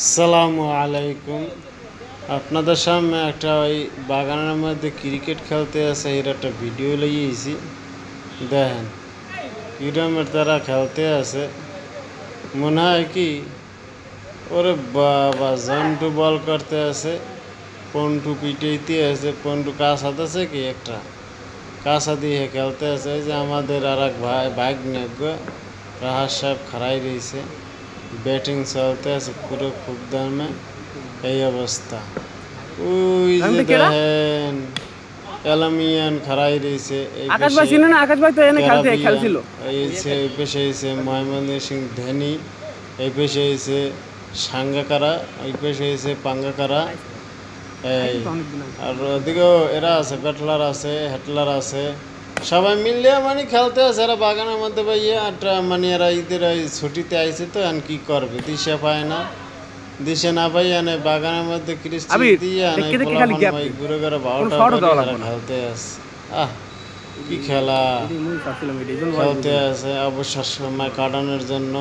আসসালামু আলাইকুম। আপনাদের সামনে একটা ওই বাগানের মধ্যে ক্রিকেট খেলতে আছে এর একটা ভিডিও লিয়েছি। দেখেন কিরমের তারা খেলতে আছে, মনে হয় কি ওরে বাবা জন্টু বল করতে আছে, পন্টু পিটাইতে আছে, পন্টু কাঁসাত আছে কি একটা কাঁসা দিয়ে খেলতে আছে। এই যে আমাদের আর এক ভাই রাহাত সাহেব খাড়াই রয়েছে, ব্যাটিং চলতে আছে পুরো খুব দামে। এই অবস্থা। ওই যে দেখেন এলামিয়ান খাড়াই রয়েছে, এই পেশে এসে মহেন্দ্র সিং ধোনি, এই পেশে এসে সাঙ্গাকারা, এই পেশে এসে পাঙ্গাকারা, এই আর ওদিকেও এরা আছে, ব্যাটলার আছে, হেটলার আছে, সবাই মিললে মানে খেলতে আছে। এরা বাগানের মধ্যে ভাইয়া মানে এরা ঈদের ছুটিতে আইছে তো আর কি করবে, দিশা পায় না, দিশে না পাই এনে বাগানের মধ্যে ক্রিস্টি দিয়ে ঘুরে ঘুরে 12টা খেলতে আছে। কি খেলা খেলতে আছে অবসর সময় কাটানোর জন্য।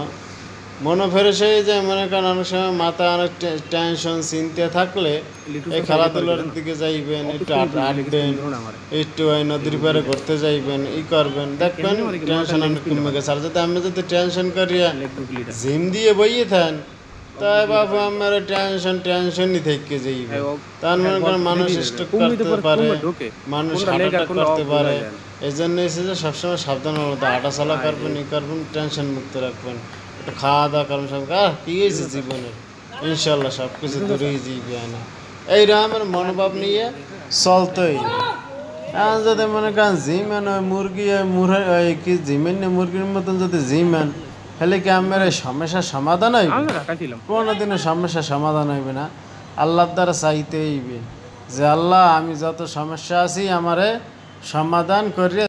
মনে ফেরেস হয়ে যায়, মনে করেন অনেক সময় মাথা অনেক টেনশন চিন্তা থাকলে এই খেলাধুলার দিকে যাইবেন, একটু আঁটবেন, একটু ওই নদীর পাড়ে ঘুরতে যাইবেন, করবেন, দেখবেন টেনশন অনেক কমে গেছে। আর যদি আমি যদি টেনশন করিয়া জিম দিয়ে বইয়ে থাকেন, তাই বাবু আমার টেনশনই থেকে যাইবে। তার মনে করেন মানুষ স্ট্রোক করতে পারে, মানুষ হার্ট অ্যাটাক করতে পারে। এই জন্য এসে যে সবসময় সাবধান হতো, হাঁটাচলা করবেন, করবেন, টেনশন মুক্ত রাখবেন, একটু খাওয়া দাওয়া করবেন। সব কি হয়েছে জীবনের, ইনশাল্লাহ সব কিছু দূরেই যাইবে। এইরকমের মনোভাব নিয়ে চলতেই। এখন যদি মনে করেন জিমেন ওই মুরগি কি জিমেন মুরগির মতন যদি জিমেন, তাহলে কি আমার এই সমস্যার সমাধান হইবে? কোনোদিনও সমস্যার সমাধান হইবে না। আল্লাহর দ্বারা চাইতে হইবে যে আল্লাহ আমি যত সমস্যা আছি আমারে সমাধান করিয়া